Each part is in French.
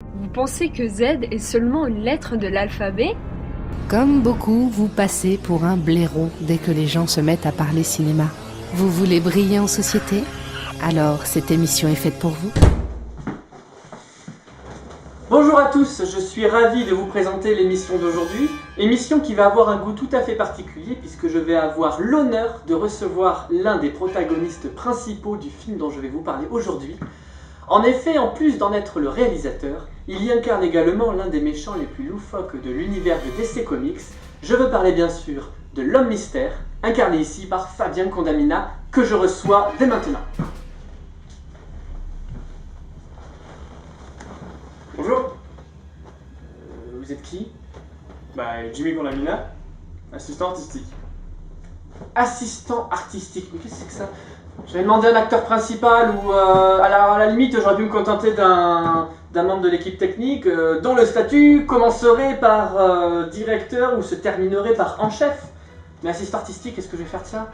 Vous pensez que Z est seulement une lettre de l'alphabet? Comme beaucoup, vous passez pour un blaireau dès que les gens se mettent à parler cinéma. Vous voulez briller en société? Alors cette émission est faite pour vous. Bonjour à tous, je suis ravi de vous présenter l'émission d'aujourd'hui. Émission qui va avoir un goût tout à fait particulier puisque je vais avoir l'honneur de recevoir l'un des protagonistes principaux du film dont je vais vous parler aujourd'hui. En effet, en plus d'en être le réalisateur, il y incarne également l'un des méchants les plus loufoques de l'univers de DC Comics. Je veux parler bien sûr de l'Homme Mystère, incarné ici par Fabien Condamina, que je reçois dès maintenant. Bonjour, Vous êtes qui? Jimmy Condamina, assistant artistique. Assistant artistique, mais qu'est-ce que c'est que ça? J'avais demandé un acteur principal ou à la limite j'aurais pu me contenter d'un membre de l'équipe technique dont le statut commencerait par directeur ou se terminerait par en chef. Mais assistant artistique, qu'est-ce que je vais faire de ça?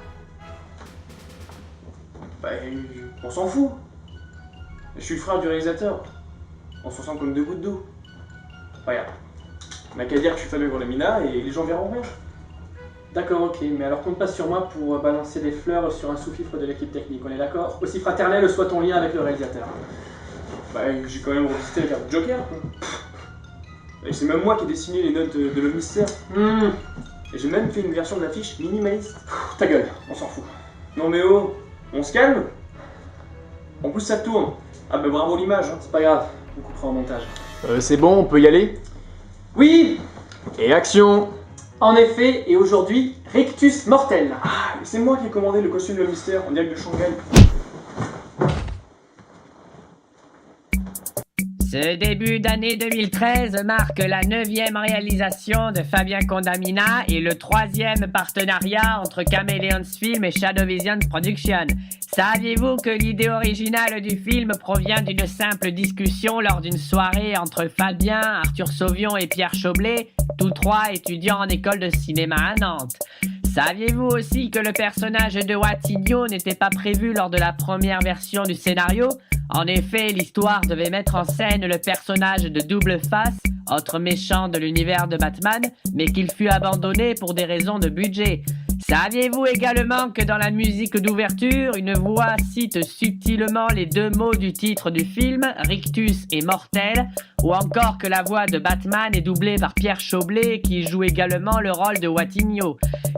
On s'en fout. Je suis le frère du réalisateur. On se sent comme deux gouttes d'eau. Regarde, on n'a qu'à dire que je suis Fabien Condamina et les gens verront rien. D'accord, ok, mais alors compte pas sur moi pour balancer des fleurs sur un sous-fifre de l'équipe technique, on est d'accord? Aussi fraternel soit ton lien avec le réalisateur. J'ai quand même revisité la carte Joker, quoi. Et c'est même moi qui ai dessiné les notes de l'Homme Mystère. Et j'ai même fait une version de l'affiche minimaliste. Ta gueule, on s'en fout. Non mais oh, on se calme. En plus ça tourne. Ah bah bravo l'image, hein. C'est pas grave, on coupera en montage. C'est bon, on peut y aller. Oui! Et action. En effet, et aujourd'hui, Rictus Mortel. Ah, c'est moi qui ai commandé le costume de l'Homme Mystère en direct de Shanghai. Ce début d'année 2013 marque la 9e réalisation de Fabien Condamina et le 3e partenariat entre Chameleons Film et Shadow Vision Production. Saviez-vous que l'idée originale du film provient d'une simple discussion lors d'une soirée entre Fabien, Arthur Sauvion et Pierre Choblet, tous trois étudiants en école de cinéma à Nantes? Saviez-vous aussi que le personnage de Watigno n'était pas prévu lors de la première version du scénario? En effet, l'histoire devait mettre en scène le personnage de Double Face, autre méchant de l'univers de Batman, mais qu'il fut abandonné pour des raisons de budget. Saviez-vous également que dans la musique d'ouverture, une voix cite subtilement les deux mots du titre du film, Rictus et Mortel, ou encore que la voix de Batman est doublée par Pierre Choblet qui joue également le rôle de Watigno?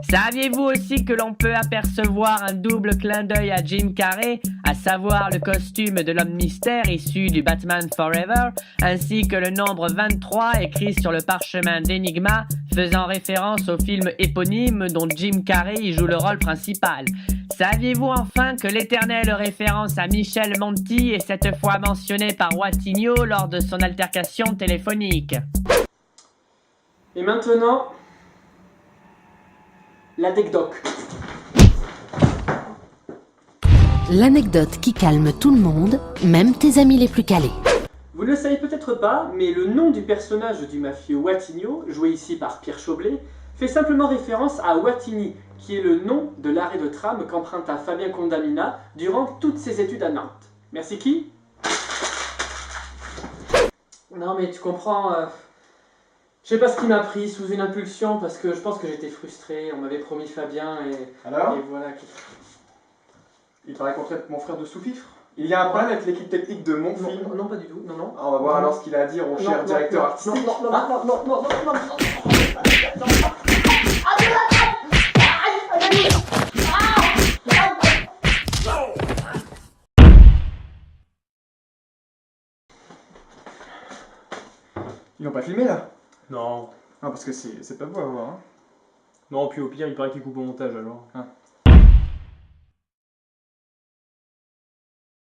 Saviez-vous aussi que l'on peut apercevoir un double clin d'œil à Jim Carrey, à savoir le costume de l'Homme Mystère issu du Batman Forever, ainsi que le nombre 23 écrit sur le parchemin d'Enigma, faisant référence au film éponyme dont Jim Carrey y joue le rôle principal? Saviez-vous enfin que l'éternelle référence à Michel Monti est cette fois mentionnée par Watigno lors de son altercation téléphonique? Et maintenant, l'anecdote. L'anecdote qui calme tout le monde, même tes amis les plus calés. Vous ne le savez peut-être pas, mais le nom du personnage du mafieux Watigno, joué ici par Pierre Choblet, fait simplement référence à Wattigny, qui est le nom de l'arrêt de tram qu'emprunta Fabien Condamina durant toutes ses études à Nantes. Merci qui? Non mais tu comprends, je sais pas ce qui m'a pris sous une impulsion parce que je pense que j'étais frustré, on m'avait promis Fabien Alors et voilà. Il paraît qu'on traite mon frère de sous-fifre. Il y a un problème avec l'équipe technique de mon film. Non, pas du tout, non. On va voir alors ce qu'il a à dire au cher directeur artistique. Non. Ils l'ont pas filmé là? Non. Non, parce que c'est pas beau à voir. Hein. Non, puis au pire, il paraît qu'il coupe au montage alors. Ah.